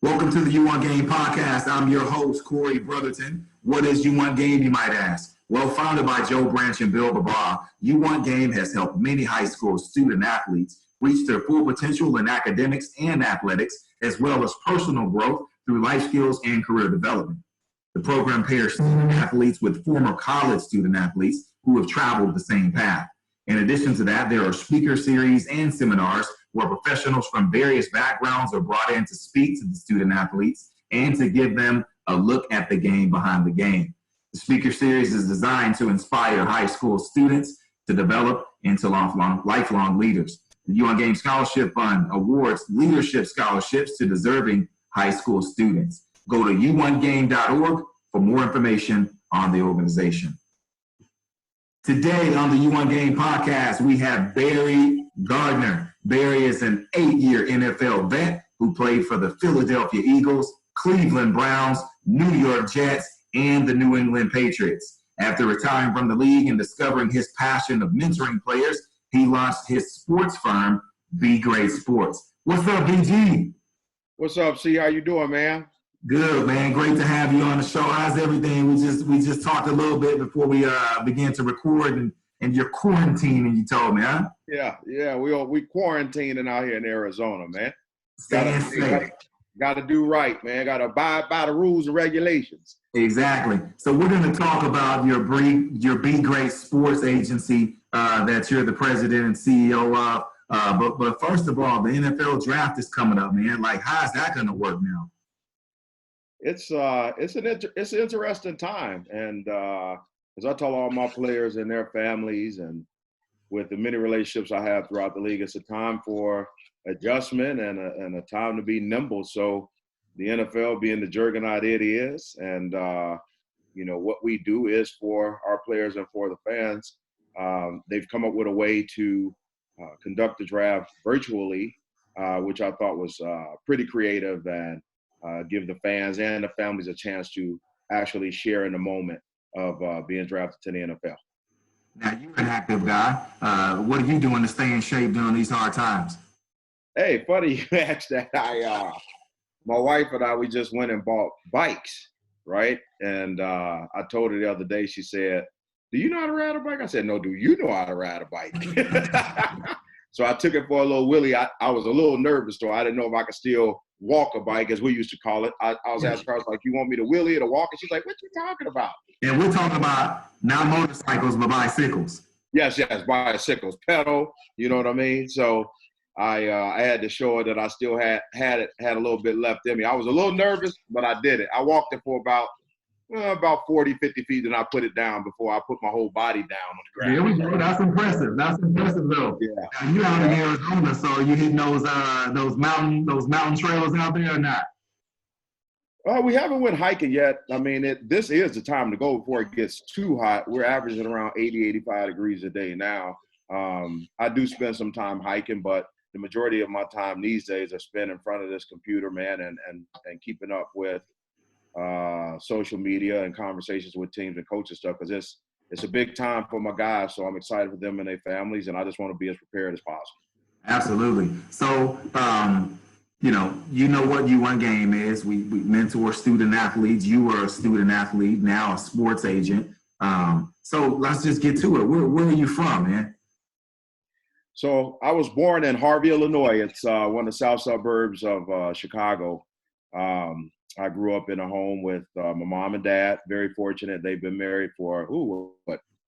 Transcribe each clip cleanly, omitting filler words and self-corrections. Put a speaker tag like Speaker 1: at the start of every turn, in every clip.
Speaker 1: Welcome to the UWANTGAME podcast. I'm your host, Corey Brotherton. What is UWANTGAME, you might ask? Well, founded by Joe Branch and Bill Babar, UWANTGAME has helped many high school student athletes reach their full potential in academics and athletics, as well as personal growth through life skills and career development. The program pairs student athletes with former college student athletes who have traveled the same path. In addition to that, there are speaker series and seminars where professionals from various backgrounds are brought in to speak to the student athletes and to give them a look at the game behind the game. The speaker series is designed to inspire high school students to develop into lifelong leaders. The UWANTGAME Scholarship Fund awards leadership scholarships to deserving high school students. Go to uwantgame.org for more information on the organization. Today on the UWANTGAME podcast, we have Barry Gardner. Barry is an 8-year NFL vet who played for the Philadelphia Eagles, Cleveland Browns, New York Jets, and the New England Patriots. After retiring from the league and discovering his passion of mentoring players, he launched his sports firm, BEGREAT Sports. What's up, BG?
Speaker 2: What's up, C? How you doing, man?
Speaker 1: Good, man. Great to have you on the show. How's everything? We just talked a little bit before we began to record, and you're quarantining, you told me, huh?
Speaker 2: Yeah. We quarantining out here in Arizona, man. Gotta do right, man. Gotta abide by the rules and regulations.
Speaker 1: Exactly. So we're going to talk about your BEGREAT Sports agency that you're the president and CEO of. But first of all, the NFL draft is coming up, man. Like, how's that going to work now?
Speaker 2: It's an interesting time, and as I tell all my players and their families, and with the many relationships I have throughout the league, it's a time for adjustment and a time to be nimble. So the NFL, being the juggernaut it is, and what we do is for our players and for the fans. They've come up with a way to conduct the draft virtually, which I thought was pretty creative, and give the fans and the families a chance to actually share in the moment of being drafted to the NFL.
Speaker 1: Now, you're an active guy. What are you doing to stay in shape during these hard times?
Speaker 2: Hey, funny you asked that. My wife and I, we just went and bought bikes, right? And I told her the other day, she said, "Do you know how to ride a bike?" I said, "No, do you know how to ride a bike?" So I took it for a little wheelie. I was a little nervous, though. I didn't know if I could still walk a bike, as we used to call it. I was asking her, I was like, "You want me to wheelie it or walk it?" She's like, "What you talking about?"
Speaker 1: And we're talking about not motorcycles, but bicycles.
Speaker 2: Yes, bicycles, pedal. You know what I mean? So I had to show her that I still had a little bit left in me. I was a little nervous, but I did it. I walked it for about 40, 50 feet, and I put it down before I put my whole body down on the ground.
Speaker 1: There we go. That's impressive. That's impressive, though.
Speaker 2: Yeah.
Speaker 1: Now, you're out in Arizona, so you hitting those mountain trails out there or not?
Speaker 2: We haven't went hiking yet. I mean, this is the time to go before it gets too hot. We're averaging around 80, 85 degrees a day now. I do spend some time hiking, but the majority of my time these days I spend in front of this computer, man, and keeping up with social media and conversations with teams and coaches stuff, because it's a big time for my guys. So I'm excited for them and their families, and I just want to be as prepared as possible.
Speaker 1: Absolutely. So, you know what UWANTGAME is. We mentor student athletes. You were a student athlete, now a sports agent. So let's just get to it. Where are you from, man?
Speaker 2: So I was born in Harvey, Illinois. It's one of the south suburbs of Chicago. I grew up in a home with my mom and dad. Very fortunate. They've been married for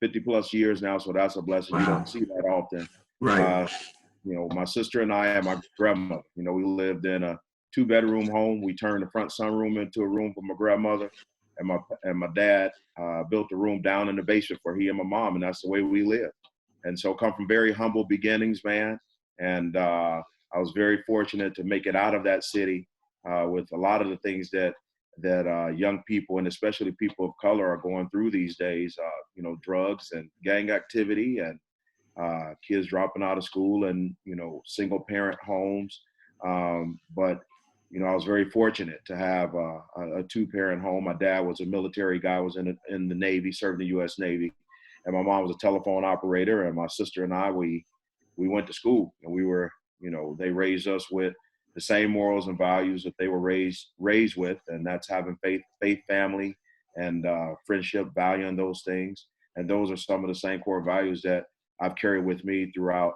Speaker 2: 50 plus years now, so that's a blessing. Wow. You don't see that often.
Speaker 1: Right.
Speaker 2: My sister and I and my grandmother, we lived in a 2-bedroom home. We turned the front sunroom into a room for my grandmother, and my dad built a room down in the basement for he and my mom, and that's the way we lived. And so come from very humble beginnings, man. And I was very fortunate to make it out of that city with a lot of the things that young people, and especially people of color, are going through these days, drugs and gang activity, and kids dropping out of school, and, single parent homes. But I was very fortunate to have a 2-parent home. My dad was a military guy, was in the Navy, served in the U.S. Navy. And my mom was a telephone operator, and my sister and I, we went to school, and we were, they raised us with the same morals and values that they were raised with, and that's having faith, family, and friendship, valuing those things. And those are some of the same core values that I've carried with me throughout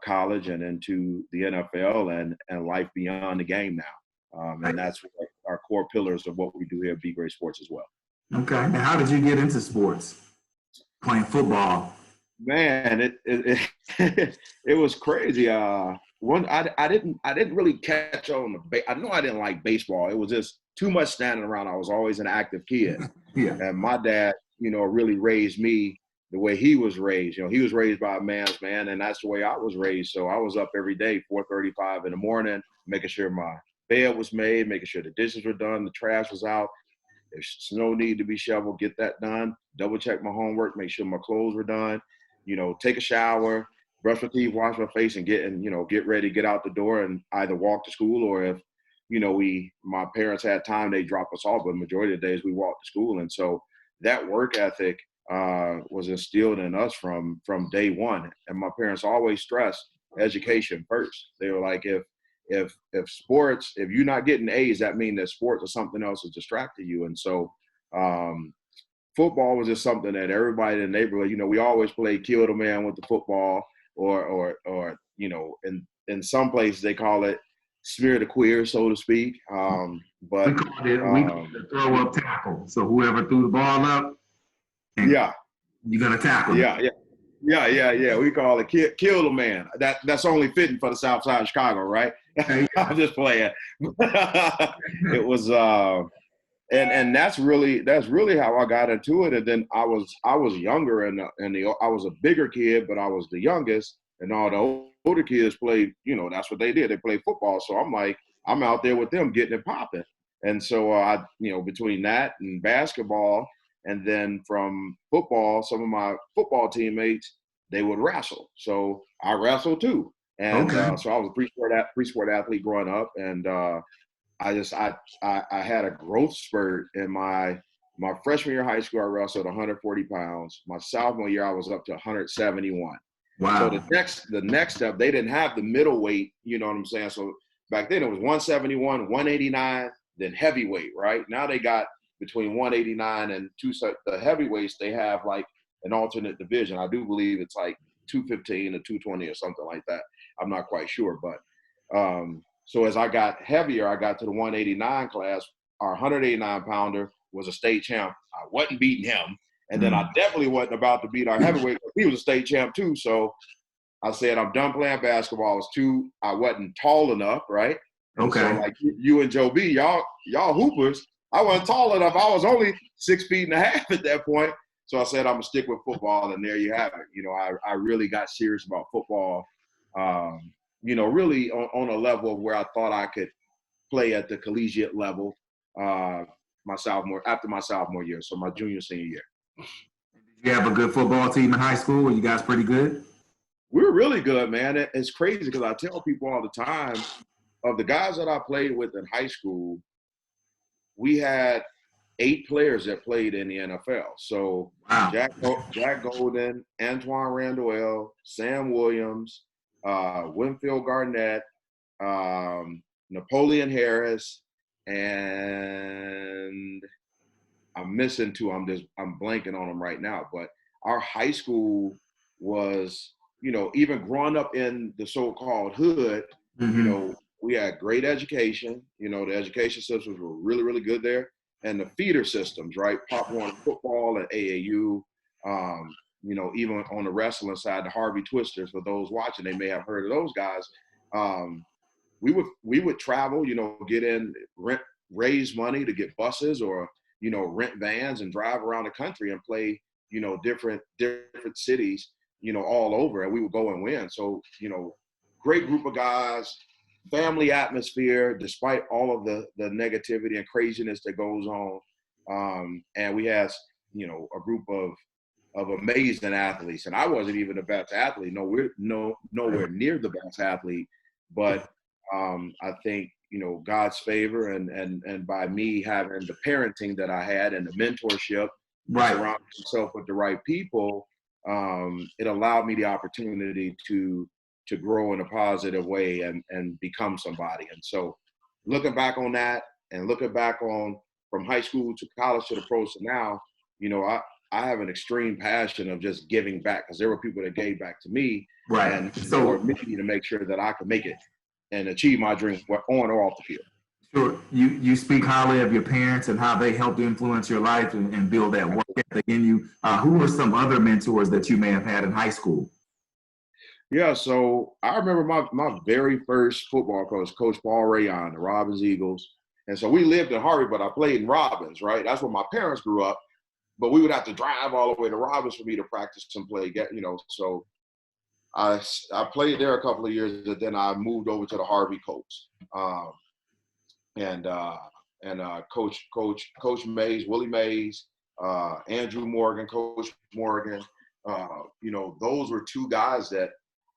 Speaker 2: college and into the NFL and life beyond the game now. And that's what our core pillars of what we do here at BEGREAT Sports as well.
Speaker 1: Okay. Now, how did you get into sports? Playing football?
Speaker 2: Man, it was crazy. I didn't really catch on I know I didn't like baseball. It was just too much standing around. I was always an active kid.
Speaker 1: Yeah.
Speaker 2: And my dad, really raised me the way he was raised. He was raised by a man's man, and that's the way I was raised. So I was up every day, 4:35 in the morning, making sure my bed was made, making sure the dishes were done, the trash was out. If snow needed to be shoveled, get that done. Double check my homework, make sure my clothes were done. Take a shower, brush my teeth, wash my face, and get ready, get out the door, and either walk to school, or if my parents had time, they drop us off. But the majority of the days we walked to school, and so that work ethic was instilled in us from day one. And my parents always stressed education first. They were like, if sports, if you're not getting A's, that means that sports or something else is distracting you. And so football was just something that everybody in the neighborhood, we always played kill the man with the football, or in some places they call it smear the queer, so to speak. But
Speaker 1: we called it throw up tackle. So whoever threw the ball up, you're gonna tackle.
Speaker 2: Yeah. We call it kill the man. That's only fitting for the South Side of Chicago, right? I'm just playing. It was and that's really how I got into it. And then I was younger, and I was a bigger kid, but I was the youngest, and all the older kids played, that's what they did. They played football. So I'm like, I'm out there with them getting it popping. And so between that and basketball, and then from football, some of my football teammates, they would wrestle. So I wrestled too. And so I was a pre-sport athlete growing up. And I had a growth spurt in my freshman year of high school. I wrestled 140 pounds. My sophomore year, I was up to 171.
Speaker 1: Wow.
Speaker 2: So the next step, they didn't have the middleweight, you know what I'm saying? So back then it was 171, 189, then heavyweight, right? Now they got between 189 and the heavyweights, they have like an alternate division. I do believe it's like 215 or 220 or something like that. I'm not quite sure. But so as I got heavier, I got to the 189 class. Our 189 pounder was a state champ. I wasn't beating him. And then I definitely wasn't about to beat our heavyweight. He was a state champ too. So I said, I'm done playing basketball. I wasn't tall enough, right?
Speaker 1: Okay.
Speaker 2: So like you and Joe B, y'all hoopers, I wasn't tall enough. I was only 6 feet and a half at that point. So I said, I'm gonna stick with football, and there you have it. I really got serious about football, really on a level where I thought I could play at the collegiate level after my sophomore year, so my senior year.
Speaker 1: Did you have a good football team in high school? Were you guys pretty good?
Speaker 2: We were really good, man. It's crazy because I tell people all the time, of the guys that I played with in high school, we had 8 players that played in the NFL. So wow. Jack Golden, Antoine Randall, Sam Williams, Winfield Garnett, Napoleon Harris, and I'm missing 2. I'm blanking on them right now. But our high school was, even growing up in the so-called hood, we had great education. The education systems were really, really good there. And the feeder systems, right? Pop Warner football and AAU, even on the wrestling side, the Harvey Twisters, for those watching, they may have heard of those guys. We would travel, get in, raise money to get buses or, rent vans and drive around the country and play, different cities, all over, and we would go and win. So, great group of guys, family atmosphere, despite all of the negativity and craziness that goes on. And we had, a group of amazing athletes. And I wasn't even the best athlete. Nowhere near the best athlete. But I think, God's favor and by me having the parenting that I had and the mentorship,
Speaker 1: right,
Speaker 2: surrounding myself with the right people, it allowed me the opportunity to to grow in a positive way and become somebody. And so looking back on that and looking back on from high school to college to the pros to now, you know, I have an extreme passion of just giving back, because there were people that gave back to me,
Speaker 1: Right.
Speaker 2: and
Speaker 1: So
Speaker 2: for me to make sure that I could make it and achieve my dreams on or off the field.
Speaker 1: sure, you speak highly of your parents and how they helped influence your life and build that work ethic in you. Who are some other mentors that you may have had in high school?
Speaker 2: Yeah, so I remember my very first football coach, Coach Paul Rayon, the Robbins Eagles. And so we lived in Harvey, but I played in Robbins, right? That's where my parents grew up. But we would have to drive all the way to Robbins for me to practice and play, you know. So I played there a couple of years, and then I moved over to the Harvey Colts. Coach Mays, Willie Mays, Andrew Morgan, Coach Morgan. You know, those were two guys that,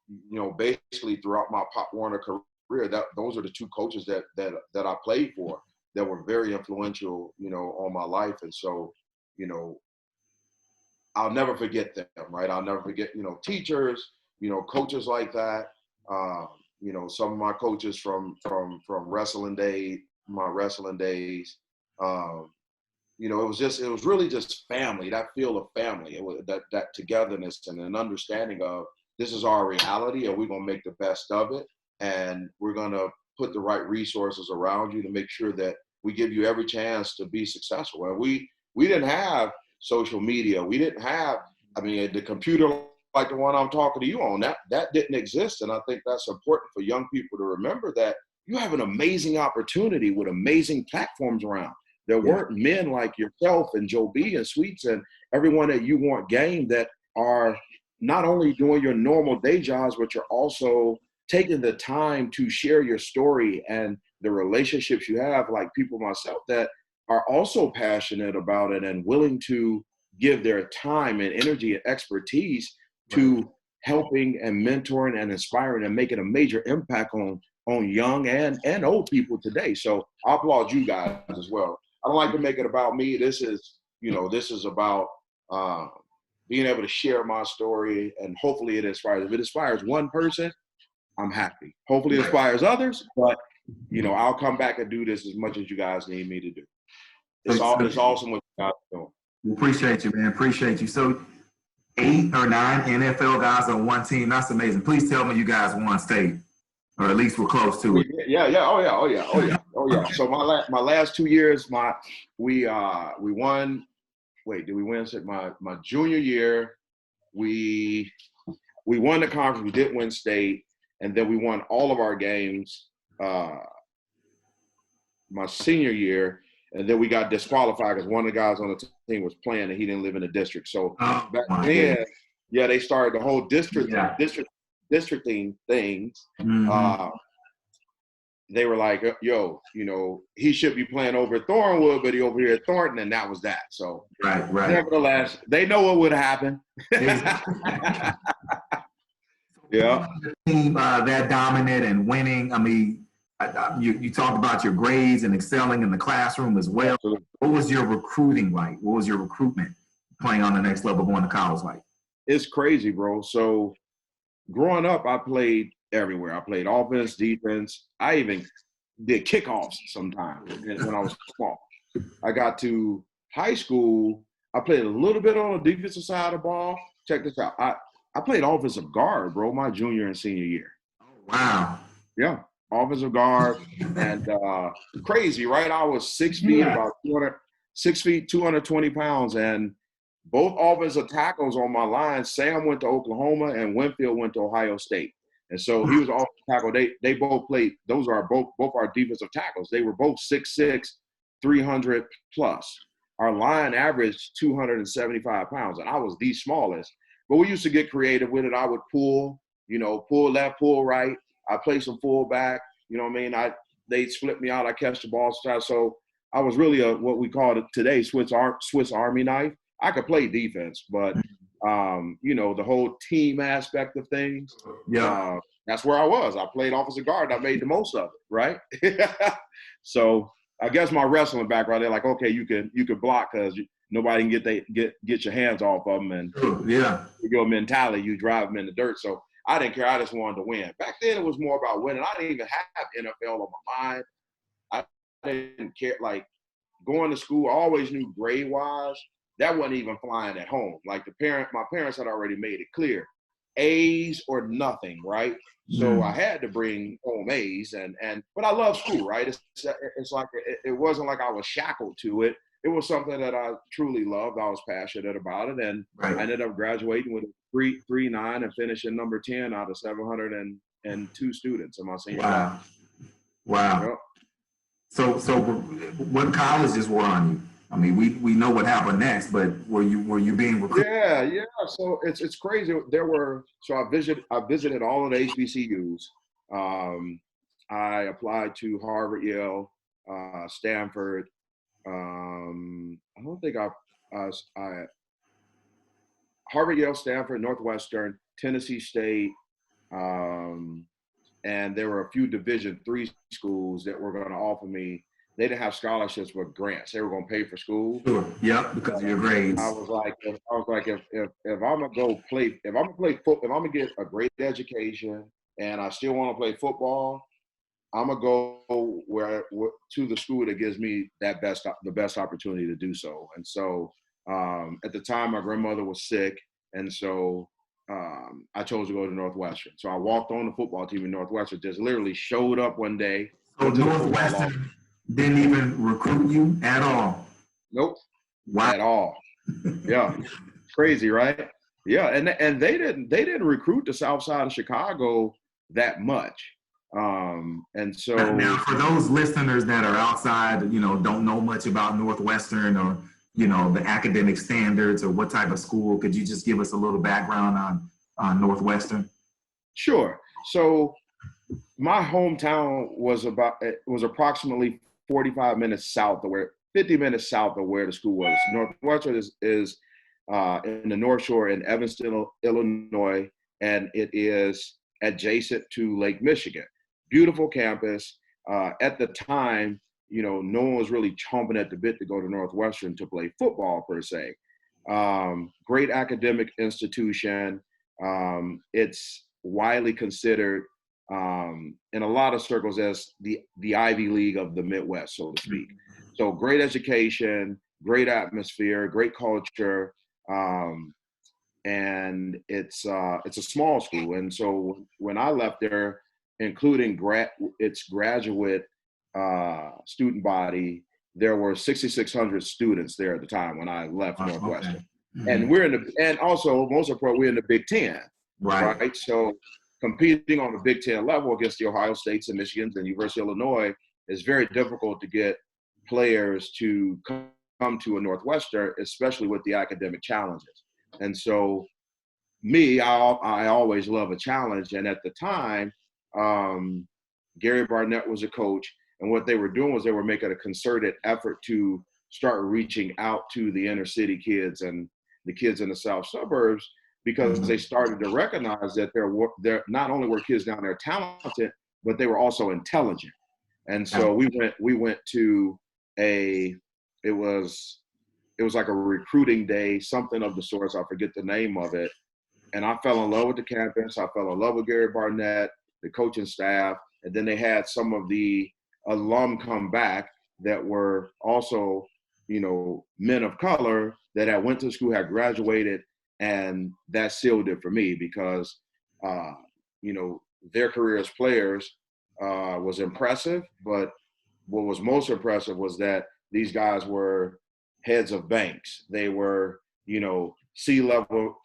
Speaker 2: you know, basically throughout my Pop Warner career, those are the two coaches that I played for that were very influential, you know, on my life. And so, you know, I'll never forget them, right? I'll never forget, you know, teachers, you know, coaches like that. You know, some of my coaches from wrestling days, my wrestling days. You know, it was really just family, that feel of family. It was that togetherness and an understanding of, this is our reality and we're going to make the best of it. And we're going to put the right resources around you to make sure that we give you every chance to be successful. And we didn't have social media. We didn't have, I mean, the computer like the one I'm talking to you on, that didn't exist. And I think that's important for young people to remember, that you have an amazing opportunity with amazing platforms around. There weren't men like yourself and Joe B and Sweets and everyone at You Want Game that are not only doing your normal day jobs, but you're also taking the time to share your story and the relationships you have, like people myself that are also passionate about it and willing to give their time and energy and expertise to helping and mentoring and inspiring and making a major impact on young and old people today. So I applaud you guys as well. I don't like to make it about me. This is about being able to share my story, and hopefully it inspires. If it inspires one person, I'm happy. Hopefully it inspires others, but, you know, I'll come back and do this as much as you guys need me to do. It's awesome what you guys are doing.
Speaker 1: Appreciate you, man. Appreciate you. So 8 or 9 NFL guys on one team. That's amazing. Please tell me you guys won state, or at least we're close to it.
Speaker 2: Yeah. Oh yeah. So my last 2 years, we won. Wait, did we win? My junior year, we won the conference. We did win state, and then we won all of our games. My senior year, and then we got disqualified because one of the guys on the team was playing and he didn't live in the district. So back then, they started the whole districting things.
Speaker 1: Mm-hmm.
Speaker 2: They were like, yo, you know, he should be playing over at Thornwood, but he over here at Thornton, and that was that. So
Speaker 1: right.
Speaker 2: Nevertheless, they know what would happen. Yeah.
Speaker 1: Team that dominant and winning. I mean, you talked about your grades and excelling in the classroom as well.
Speaker 2: Absolutely.
Speaker 1: What was your recruiting like? What was your recruitment playing on the next level, going to college like?
Speaker 2: It's crazy, bro. So growing up, I played everywhere. I played offense, defense. I even did kickoffs sometimes when I was small. I got to high school. I played a little bit on the defensive side of the ball. Check this out. I played offensive guard, bro, my junior and senior year.
Speaker 1: Wow.
Speaker 2: Yeah, offensive guard. And crazy, right? I was 6 feet, about 220 pounds. And both offensive tackles on my line, Sam went to Oklahoma and Winfield went to Ohio State. And so he was offensive tackle. They both played. Those are both our defensive tackles. They were both 6'6", 300 plus. Our line averaged 275 pounds, and I was the smallest. But we used to get creative with it. I would pull left, pull right. I play some fullback. You know what I mean? They'd split me out. I catch the ball. So I was really what we call it today, Swiss Army knife. I could play defense, but you know, the whole team aspect of things. Yeah, that's where I was. I played offensive guard. I made the most of it, right? So I guess my wrestling background, they're like, okay, you could block because nobody can get your hands off of them, and your mentality, you drive them in the dirt. So I didn't care. I just wanted to win. Back then, it was more about winning. I didn't even have NFL on my mind. I didn't care. Like, going to school, I always knew grade-wise, that wasn't even flying at home. Like, my parents had already made it clear, A's or nothing, right? So I had to bring home A's, but I love school, right? It's like it wasn't like I was shackled to it. It was something that I truly loved. I was passionate about it, and I ended up graduating with a 3.9 and finishing number 10 out of 702 students in my senior class.
Speaker 1: Wow. Yep. So what colleges were on you? I mean, we know what happened next, but were you being recruited?
Speaker 2: Yeah. So it's crazy. I visited all of the HBCUs. I applied to Harvard, Yale, Stanford. I don't think Harvard, Yale, Stanford, Northwestern, Tennessee State, and there were a few Division III schools that were going to offer me. They didn't have scholarships, but grants. They were going to pay for school.
Speaker 1: Sure. Yep, because of your grades.
Speaker 2: I was like, if I'm gonna go play, if I'm gonna get a great education, and I still want to play football, I'm gonna go to the school that gives me the best opportunity to do so. And so, at the time, my grandmother was sick, and so I chose to go to Northwestern. So I walked on the football team in Northwestern. Just literally showed up one day.
Speaker 1: So Northwestern didn't even recruit you at all?
Speaker 2: Nope.
Speaker 1: Wow.
Speaker 2: At all. Yeah. Crazy, right? Yeah, and they didn't recruit the South Side of Chicago that much. And so
Speaker 1: now for those listeners that are outside, don't know much about Northwestern or the academic standards or what type of school, could you just give us a little background on Northwestern?
Speaker 2: Sure. So my hometown was approximately 45 minutes south of 50 minutes south of where the school was. Northwestern is in the North Shore in Evanston, Illinois, and it is adjacent to Lake Michigan. Beautiful campus. At the time, no one was really chomping at the bit to go to Northwestern to play football per se. Great academic institution. It's widely considered in a lot of circles as the Ivy League of the Midwest, so to speak. So great education, great atmosphere, great culture, and it's a small school. And so when I left there, including its graduate student body, there were 6,600 students there at the time when I left Northwestern. Okay. Mm-hmm. And also most important, we're in the BIG10, right? So competing on the BIG10 level against the Ohio States and Michigans and University of Illinois is very difficult to get players to come to a Northwestern, especially with the academic challenges. And so I always love a challenge. And at the time, Gary Barnett was a coach, and what they were doing was they were making a concerted effort to start reaching out to the inner city kids and the kids in the south suburbs, because they started to recognize that there not only were kids down there talented, but they were also intelligent. And so we went to it was like a recruiting day, something of the sorts. I forget the name of it. And I fell in love with the campus. I fell in love with Gary Barnett, the coaching staff. And then they had some of the alum come back that were also, men of color that had went to school, had graduated. And that sealed it for me because, their career as players was impressive. But what was most impressive was that these guys were heads of banks. They were, C-level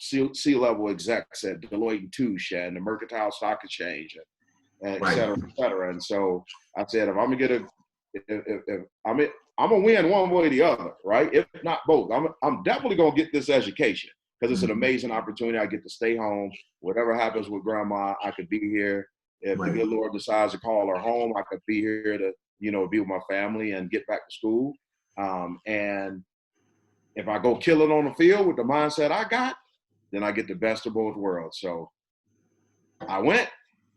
Speaker 2: execs at Deloitte and Touche and the Mercantile Stock Exchange, and et cetera, et cetera. And so I said, if I'm gonna win one way or the other, right? If not both, I'm definitely gonna get this education because it's an amazing opportunity. I get to stay home. Whatever happens with grandma, I could be here. If the good Lord decides to call her home, I could be here to, be with my family and get back to school. And if I go kill it on the field with the mindset I got, then I get the best of both worlds. So I went.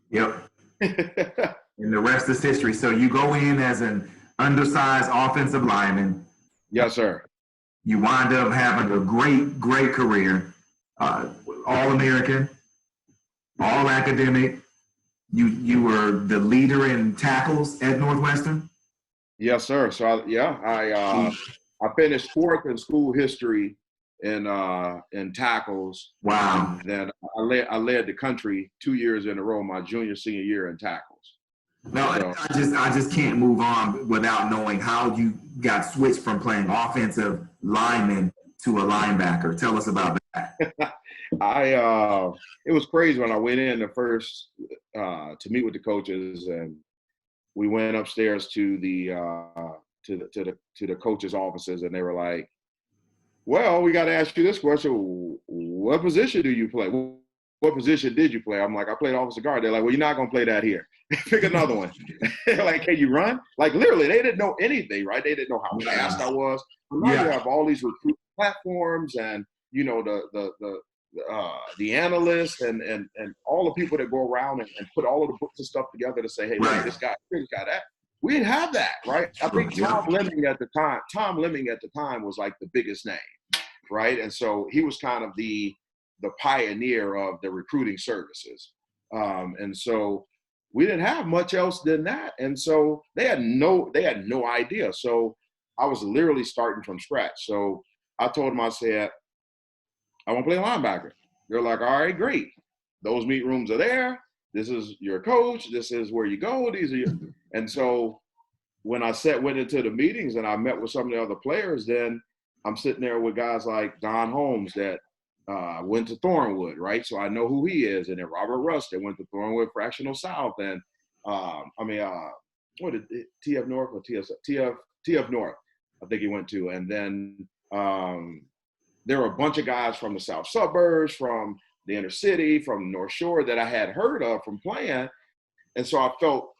Speaker 1: Yep. And the rest is history. So you go in as an undersized offensive lineman.
Speaker 2: Yes, sir.
Speaker 1: You wind up having a great career, All-American, all academic. You were the leader in tackles at Northwestern?
Speaker 2: Yes, sir. So I finished fourth in school history in tackles.
Speaker 1: Wow.
Speaker 2: And then I led the country 2 years in a row, my junior, senior year in tackles.
Speaker 1: No,
Speaker 2: So,
Speaker 1: I just can't move on without knowing how you got switched from playing offensive lineman to a linebacker. Tell us about that.
Speaker 2: It was crazy when I went in the first to meet with the coaches, and we went upstairs to the coaches' offices, and they were like, "Well, we got to ask you this question: what position do you play? What position did you play?" I'm like, "I played offensive guard." They're like, "Well, you're not gonna play that here. Pick another one." Like, "Can you run?" Like, literally, they didn't know anything, right? They didn't know how fast I was. But now you have all these recruit platforms, and you know the analysts and all the people that go around and put all of the books and stuff together to say, "Hey, look, this guy, that." We didn't have that, right? I think Tom Lemming at the time was like the biggest name, right? And so he was kind of the pioneer of the recruiting services. And so we didn't have much else than that. And so they had no idea. So I was literally starting from scratch. So I told them, I said, "I want to play linebacker." They're like, "All right, great. Those meet rooms are there. This is your coach. This is where you go. These are your." And so when I went into the meetings and I met with some of the other players, then I'm sitting there with guys like Don Holmes that went to Thornwood, right? So I know who he is. And then Robert Rust that went to Thornwood Fractional South. And what did TF North or TF North, I think he went to. And then there were a bunch of guys from the South Suburbs, from the inner city, from the North Shore that I had heard of from playing. And so I felt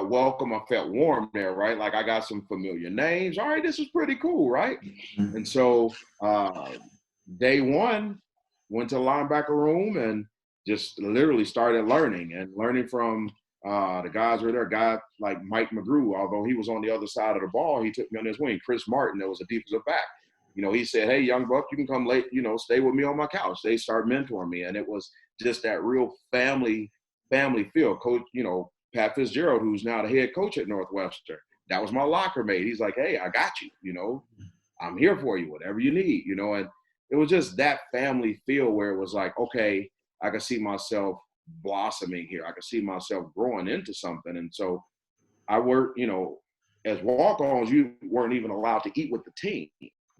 Speaker 2: welcome. I felt warm there, right? Like I got some familiar names. All right, this is pretty cool, right? And so day one, went to the linebacker room and just literally started learning from the guys who were there. A guy like Mike McGrew, although he was on the other side of the ball, he took me on his wing. Chris Martin, that was a defensive back. You know, he said, "Hey, young buck, you can come late, stay with me on my couch." They started mentoring me. And it was just that real family feel. Coach, Pat Fitzgerald, who's now the head coach at Northwestern, that was my locker mate. He's like, "Hey, I got you, I'm here for you, whatever you need, and it was just that family feel where it was like, okay, I can see myself blossoming here. I can see myself growing into something. And so I worked, as walk-ons, you weren't even allowed to eat with the team.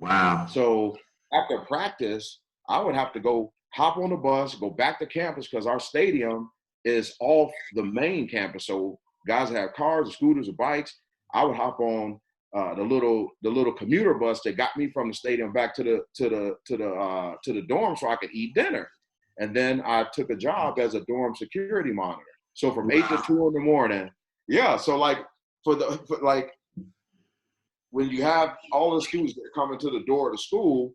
Speaker 1: Wow.
Speaker 2: So after practice, I would have to go hop on the bus, go back to campus because our stadium is off the main campus. So guys have cars or scooters or bikes. I would hop on the little commuter bus that got me from the stadium back to the dorm so I could eat dinner. And then I took a job as a dorm security monitor. So from 8 to 2 in the morning. Yeah. So like when you have all the students that are coming to the door of the school,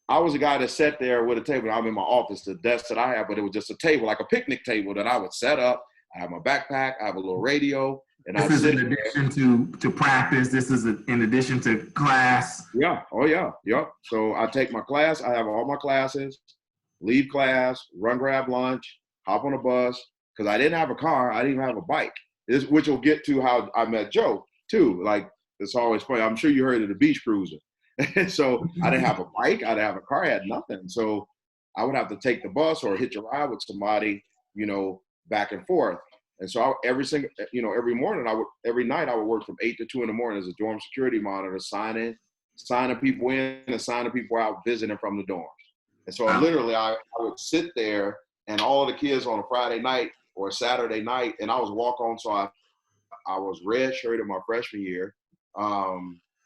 Speaker 2: I was a guy that sat there with a table. I'm in my office, the desk that I have, but it was just a table, like a picnic table that I would set up. I have my backpack, I have a little radio, and
Speaker 1: this is in addition to practice. This is in addition to class.
Speaker 2: Yeah. Oh yeah. Yep. So I take my class. I have all my classes. Leave class, run, grab lunch, hop on a bus because I didn't have a car. I didn't even have a bike. Which will get to how I met Joe too. Like it's always funny. I'm sure you heard of the beach cruiser. So I didn't have a bike. I didn't have a car. I had nothing. So I would have to take the bus or hitch a ride with somebody, back and forth. And so every night I would work from 8 to 2 in the morning as a dorm security monitor, signing people in and signing people out, visiting from the dorms. And so literally I would sit there and all the kids on a Friday night or a Saturday night, and I was walk on. So I was red-shirted my freshman year.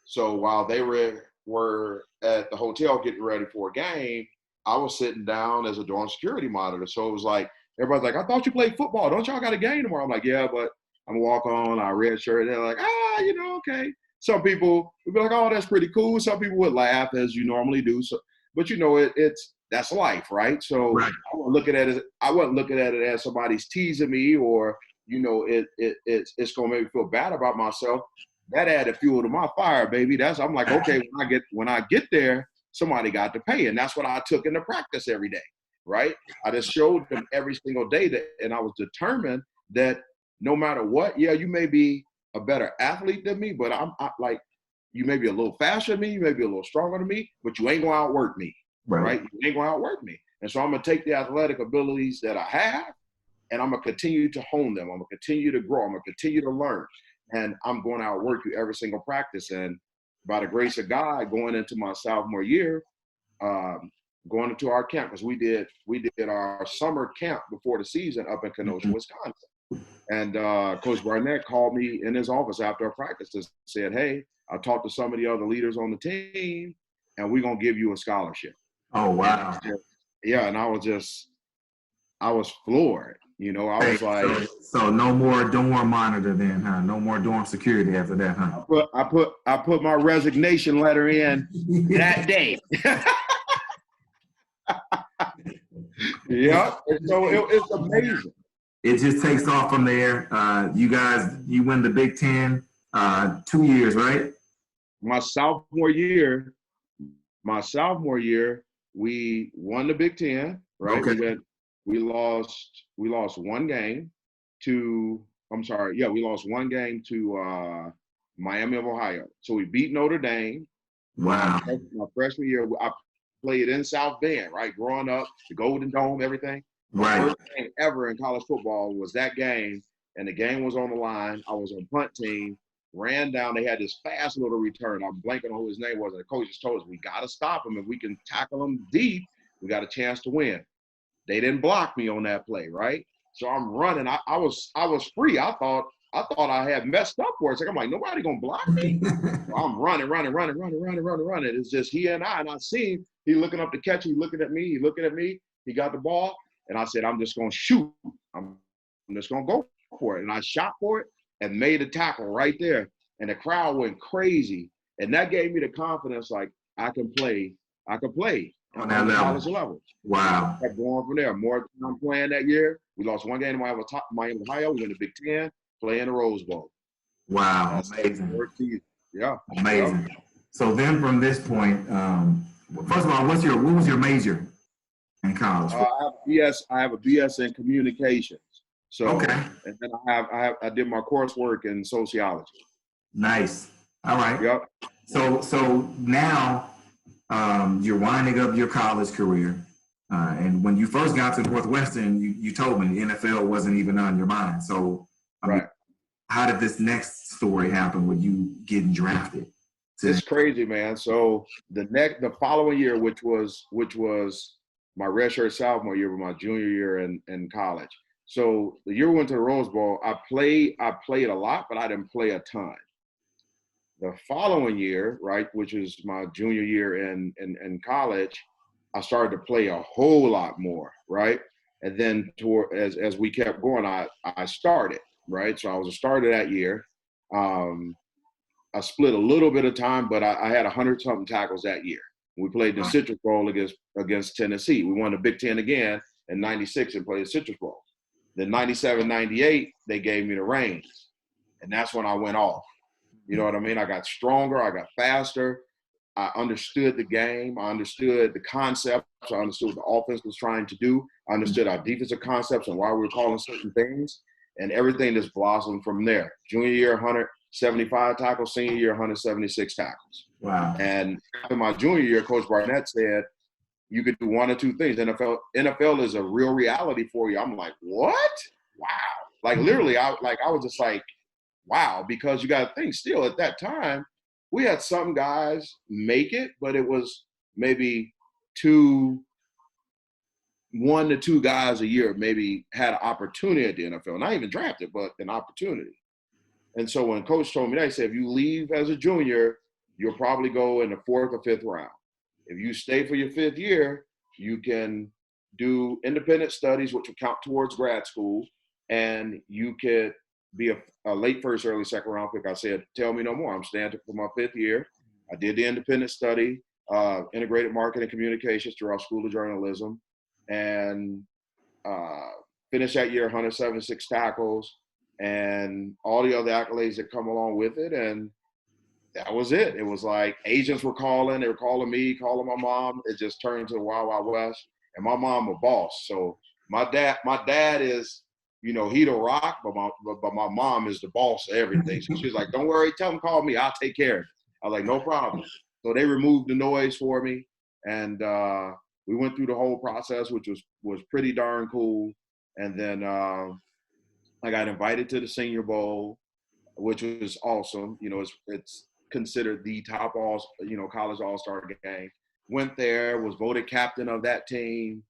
Speaker 2: So while they were at the hotel getting ready for a game, I was sitting down as a dorm security monitor. So it was like, everybody's like, "I thought you played football. Don't y'all got a game tomorrow?" I'm like, "Yeah, but I'm a walk-on. I red-shirt." They're like, okay. Some people would be like, "Oh, that's pretty cool." Some people would laugh as you normally do. So, but that's life, right? So right. I wasn't looking at it as somebody's teasing me or, it's going to make me feel bad about myself. That added fuel to my fire, baby. I'm like, okay, when I get there, somebody got to pay. And that's what I took into practice every day. right? I just showed them every single day that, and I was determined that no matter what, yeah, you may be a better athlete than me, but I like, you may be a little faster than me, you may be a little stronger than me, but you ain't gonna outwork me, right? You ain't gonna outwork me. And so I'm gonna take the athletic abilities that I have, and I'm gonna continue to hone them. I'm gonna continue to grow. I'm gonna continue to learn, and I'm going to outwork you every single practice. And by the grace of God, going into my sophomore year, going into our camp, because we did our summer camp before the season up in Kenosha, Wisconsin. And Coach Barnett called me in his office after a practice and said, "Hey, I talked to some of the other leaders on the team, and we're gonna give you a scholarship."
Speaker 1: Oh, wow.
Speaker 2: And I was floored. You know, I was like,
Speaker 1: so no more dorm monitor then, huh? No more dorm security after that, huh?
Speaker 2: I put my resignation letter in that day. Yeah, so it's amazing.
Speaker 1: It just takes off from there. You win the Big Ten 2 years, right?
Speaker 2: My sophomore year, we won the Big Ten, right?
Speaker 1: Okay.
Speaker 2: We lost one game to we lost one game to Miami of Ohio. So we beat Notre Dame.
Speaker 1: Wow.
Speaker 2: My freshman year, I played in South Bend, right? Growing up, the Golden Dome, everything. My first game ever in college football was that game, and the game was on the line. I was on punt team, ran down. They had this fast little return. I'm blanking on who his name was, and the coach just told us, we got to stop him. If we can tackle him deep, we got a chance to win. They didn't block me on that play, right? So I'm running. I was free. I thought I had messed up for a second. I'm like, nobody gonna block me. So I'm running. It's just he and I see him. He looking up to catch. He looking at me. He got the ball, and I said, I'm just gonna shoot. I'm just gonna go for it. And I shot for it and made a tackle right there. And the crowd went crazy. And that gave me the confidence, like I can play on that college level.
Speaker 1: Wow.
Speaker 2: I kept going from there. More time playing that year. We lost one game to Miami, Ohio. We went to Big Ten, playing the Rose Bowl.
Speaker 1: Wow.
Speaker 2: That's
Speaker 1: amazing.
Speaker 2: Yeah.
Speaker 1: Amazing. Yeah. So then from this point, first of all, what was your major in college?
Speaker 2: I have a BS in communications. So,
Speaker 1: okay.
Speaker 2: And then I did my coursework in sociology.
Speaker 1: Nice. All right.
Speaker 2: Yep.
Speaker 1: So now you're winding up your college career. And when you first got to Northwestern, you told me the NFL wasn't even on your mind. So I mean, how did this next story happen with you getting drafted?
Speaker 2: It's crazy, man. So the following year, which was my redshirt sophomore year, my junior year in college. So the year we went to the Rose Bowl, I played a lot, but I didn't play a ton. The following year, right, which is my junior year in college, I started to play a whole lot more, right? And then as we kept going, I started, right? So I was a starter that year. I split a little bit of time, but I had 100-something tackles that year. We played the Citrus Bowl against Tennessee. We won the Big Ten again in '96 and played the Citrus Bowl. Then '97, '98, they gave me the reins, and that's when I went off. You know what I mean? I got stronger. I got faster. I understood the game. I understood the concepts. I understood what the offense was trying to do. I understood our defensive concepts and why we were calling certain things, and everything just blossomed from there. Junior year, 175 tackles. Senior year, 176 tackles.
Speaker 1: Wow.
Speaker 2: And after my junior year, Coach Barnett said, you could do one or two things. NFL is a real reality for you. I'm like, what? Wow. Like literally, I was just like, wow, because you got to think still at that time, we had some guys make it, but it was maybe 1 to 2 guys a year maybe had an opportunity at the NFL. Not even drafted, but an opportunity. And so when Coach told me that, he said, if you leave as a junior, you'll probably go in the 4th or 5th round. If you stay for your 5th year, you can do independent studies, which will count towards grad school, and you could be a late first, early second round pick. I said, tell me no more. I'm staying for my 5th year. I did the independent study, integrated marketing and communications through our School of Journalism, and finished that year 176 tackles and all the other accolades that come along with it. And that was it. It was like agents were calling. They were calling me, calling my mom. It just turned to the Wild Wild West. and my mom a boss. So my dad is, you know, he the rock, but my mom is the boss of everything. So she was like, don't worry, tell him call me, I'll take care of it. I was like, no problem. So they removed the noise for me, and we went through the whole process, which was pretty darn cool. And then I got invited to the Senior Bowl, which was awesome. You know, it's considered the top college all-star game. Went there, was voted captain of that team,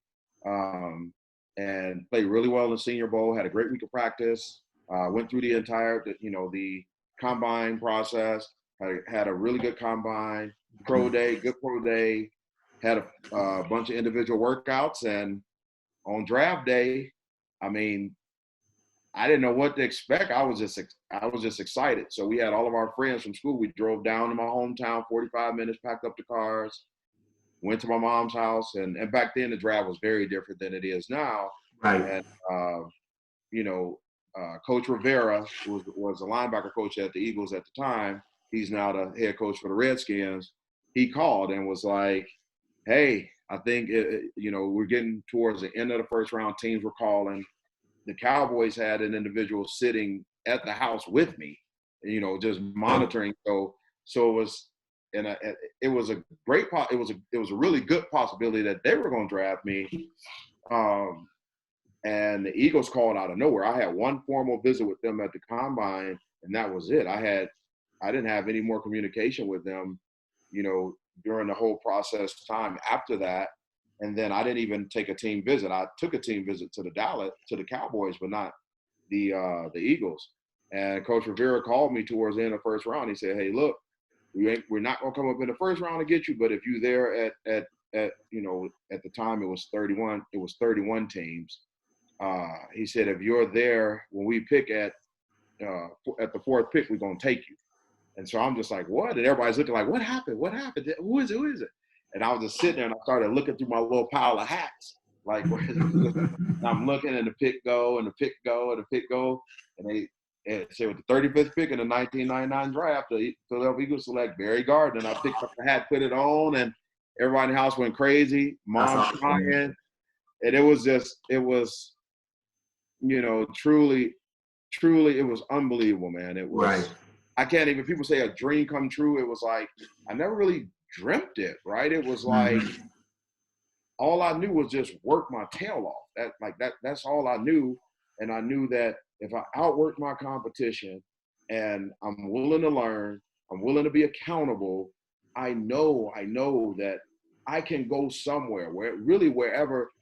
Speaker 2: and played really well in the Senior Bowl. Had a great week of practice. Went through the entire, the combine process. Had a really good combine, good pro day. Had a bunch of individual workouts, and on draft day, I mean, I didn't know what to expect. I was just excited. So we had all of our friends from school. We drove down to my hometown, 45 minutes, packed up the cars, went to my mom's house. And back then the draft was very different than it is now.
Speaker 1: Right.
Speaker 2: And, Coach Rivera was a linebacker coach at the Eagles at the time. He's now the head coach for the Redskins. He called and was like, hey, I think, we're getting towards the end of the first round. Teams were calling. The Cowboys had an individual sitting at the house with me, just monitoring. So it was, and it was a great, it was a really good possibility that they were going to draft me. And the Eagles called out of nowhere. I had one formal visit with them at the combine, and that was it. I didn't have any more communication with them, during the whole process time after that. And then I didn't even take a team visit. I took a team visit to the Cowboys, but not the Eagles. And Coach Rivera called me towards the end of the first round. He said, "Hey, look, we're not gonna come up in the first round to get you, but if you there at the time it was 31. It was 31 teams. He said, if you're there when we pick at the fourth pick, we're gonna take you." And so I'm just like, what? And everybody's looking like, what happened? What happened? Who is it? And I was just sitting there and I started looking through my little pile of hats. Like, and I'm looking and the pick go and the pick go and the pick go. And they said with the 35th pick in the 1999 draft, the Philadelphia Eagles select Barry Gardner. And I picked up the hat, put it on, and everybody in the house went crazy. Mom crying. And it was truly, it was unbelievable, man. It was, right. I can't even, people say a dream come true. It was like, I never really dreamt it, right? It was like, all I knew was just work my tail off. That's all I knew. And I knew that if I outworked my competition and I'm willing to learn, I'm willing to be accountable, I know that I can go somewhere wherever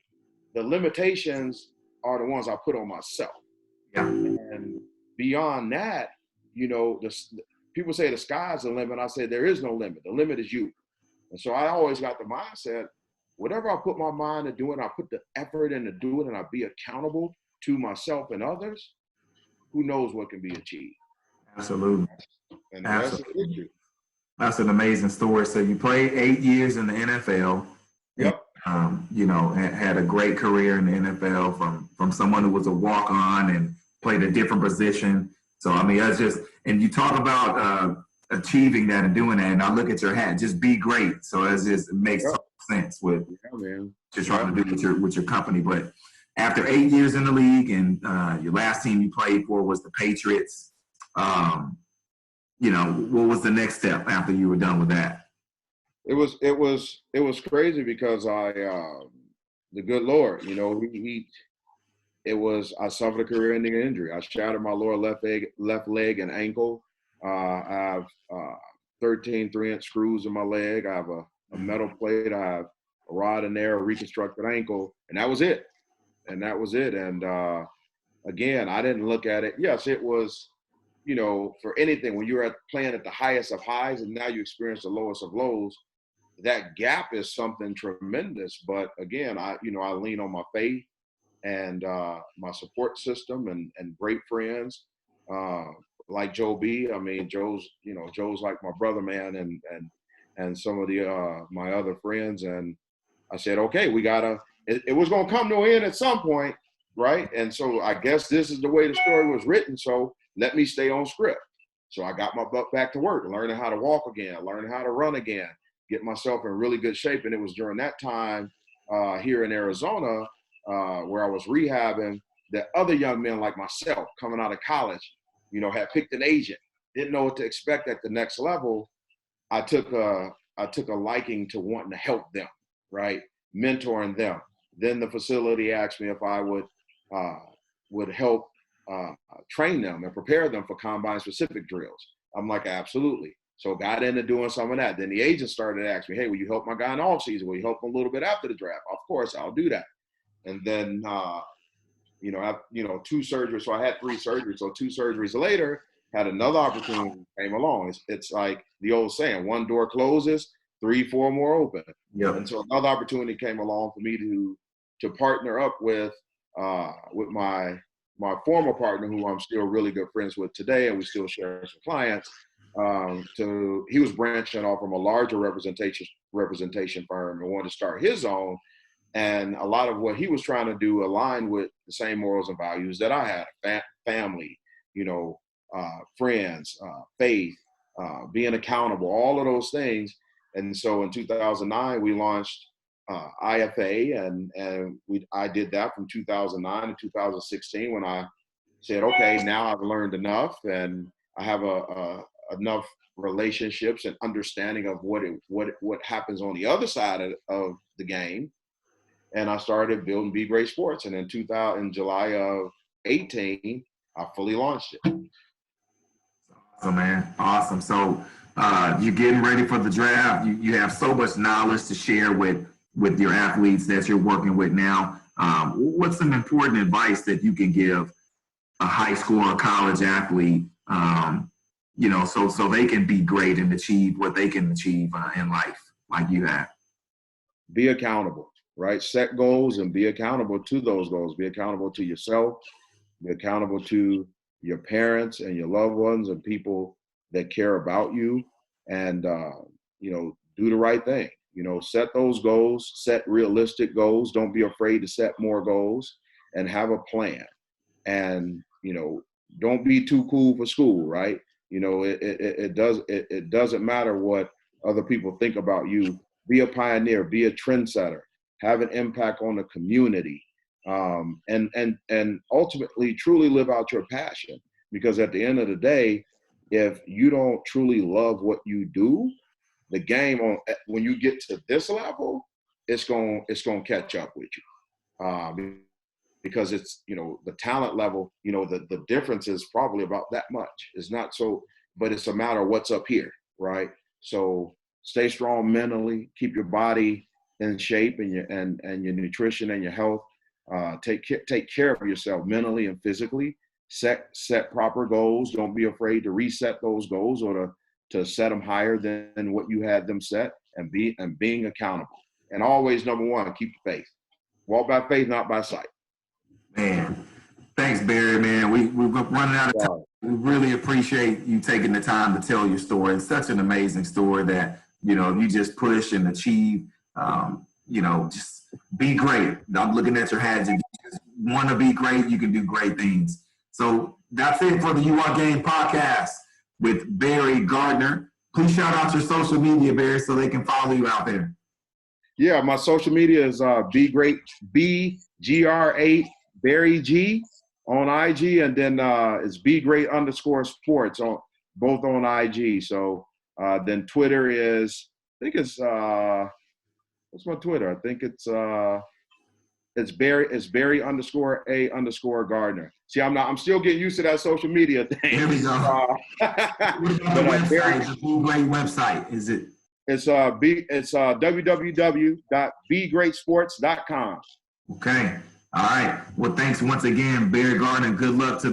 Speaker 2: the limitations are the ones I put on myself.
Speaker 1: Yeah.
Speaker 2: And beyond that, people say the sky's the limit. I say there is no limit. The limit is you. And so I always got the mindset, whatever I put my mind to doing, I put the effort into doing, and I be accountable to myself and others, who knows what can be achieved.
Speaker 1: Absolutely.
Speaker 2: And the rest is history.
Speaker 1: That's an amazing story. So you played 8 years in the NFL.
Speaker 2: Yep.
Speaker 1: Had a great career in the NFL from someone who was a walk-on and played a different position. So, I mean, that's just, and you talk about achieving that and doing that, and I look at your hat, just be great. So it makes total sense with just trying to do with your company. But after 8 years in the league, and your last team you played for was the Patriots, what was the next step after you were done with that?
Speaker 2: It was crazy because the good Lord, I suffered a career-ending injury. I shattered my lower left leg and ankle. I have 13 3-inch screws in my leg. I have a metal plate. I have a rod in there, a reconstructed ankle, and that was it. And again, I didn't look at it. Yes, it was, for anything, when you're playing at the highest of highs and now you experience the lowest of lows, that gap is something tremendous. But again, I lean on my faith and my support system and great friends like Joe B. I mean, Joe's like my brother, man, and some of the my other friends. And I said, okay, it was gonna come to an end at some point, right? And so I guess this is the way the story was written. So let me stay on script. So I got my butt back to work, learning how to walk again, learning how to run again, get myself in really good shape. And it was during that time here in Arizona, where I was rehabbing, that other young men like myself coming out of college, you know, had picked an agent, didn't know what to expect at the next level. I took a liking to wanting to help them, right? Mentoring them. Then the facility asked me if I would help train them and prepare them for combine specific drills. I'm like, absolutely. So got into doing some of that. Then the agent started asking me, hey, will you help my guy in off season? Will you help him a little bit after the draft? Of course, I'll do that. And then, you know, 2 surgeries. So I had 3 surgeries. So 2 surgeries later, had another opportunity came along. It's like the old saying, 1 door closes, 3, 4 more open.
Speaker 1: Yep.
Speaker 2: And so another opportunity came along for me to partner up with my former partner, who I'm still really good friends with today, and we still share some clients. He was branching off from a larger representation firm and wanted to start his own. And a lot of what he was trying to do aligned with the same morals and values that I had: family, you know, friends, faith, being accountable, all of those things. And so in 2009, we launched IFA, and I did that from 2009 to 2016, when I said, okay, now I've learned enough, and I have enough relationships and understanding of what happens on the other side of the game. And I started building BEGREAT Sports. And in July of 18, I fully launched it.
Speaker 1: Awesome, man. Awesome. So you're getting ready for the draft. You have so much knowledge to share with your athletes that you're working with now. What's some important advice that you can give a high school or college athlete, you know, so they can be great and achieve what they can achieve in life like you have?
Speaker 2: Be accountable, right? Set goals and be accountable to those goals. Be accountable to yourself. Be accountable to your parents and your loved ones and people that care about you. And, you know, do the right thing. You know, set those goals, set realistic goals. Don't be afraid to set more goals, and have a plan. And, you know, don't be too cool for school, right? You know, it doesn't matter what other people think about you. Be a pioneer, be a trendsetter, have an impact on the community, and ultimately truly live out your passion. Because at the end of the day, if you don't truly love what you do, the game when you get to this level, it's going to catch up with you. Because it's, you know, the talent level, you know, the difference is probably about that much. It's not so, but it's a matter of what's up here, right? So stay strong mentally, keep your body in shape, and your nutrition and your health. Take care of yourself mentally and physically. Set proper goals. Don't be afraid to reset those goals, or to set them higher than what you had them set, and being accountable. And always, number 1, keep the faith. Walk by faith, not by sight.
Speaker 1: Man, thanks, Barry, man. We're running out of time. We really appreciate you taking the time to tell your story. It's such an amazing story that, you know, you just push and achieve, you know, just be great. I'm looking at your hats. If you just want to be great, you can do great things. So that's it for the UWANTGAME podcast with Barry Gardner. Please shout out your social media, Barry, so they can follow you out there.
Speaker 2: Yeah, my social media is BEGREAT, BGR8 Barry G on IG, and then it's BEGREAT_sports on both on IG. So then Twitter is, I think it's what's my Twitter? I think it's Barry_A_Gardner. See, I'm still getting used to that social media thing.
Speaker 1: There we go. What about the website? The full great website, is it?
Speaker 2: It's www.begreatsports.com.
Speaker 1: Okay. All right. Well, thanks once again, Barry Gardner. Good luck to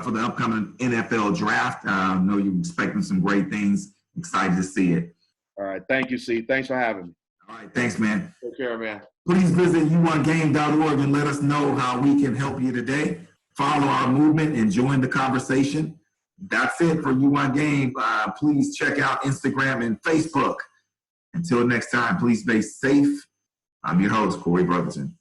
Speaker 1: for the upcoming NFL draft. I know you're expecting some great things. Excited to see it.
Speaker 2: All right. Thank you, C. Thanks for having me.
Speaker 1: All right. Thanks, man.
Speaker 2: Take care, man.
Speaker 1: Please visit UWANTGAME.org and let us know how we can help you today. Follow our movement and join the conversation. That's it for UWANTGAME. Please check out Instagram and Facebook. Until next time, please stay safe. I'm your host, Corey Brotherton.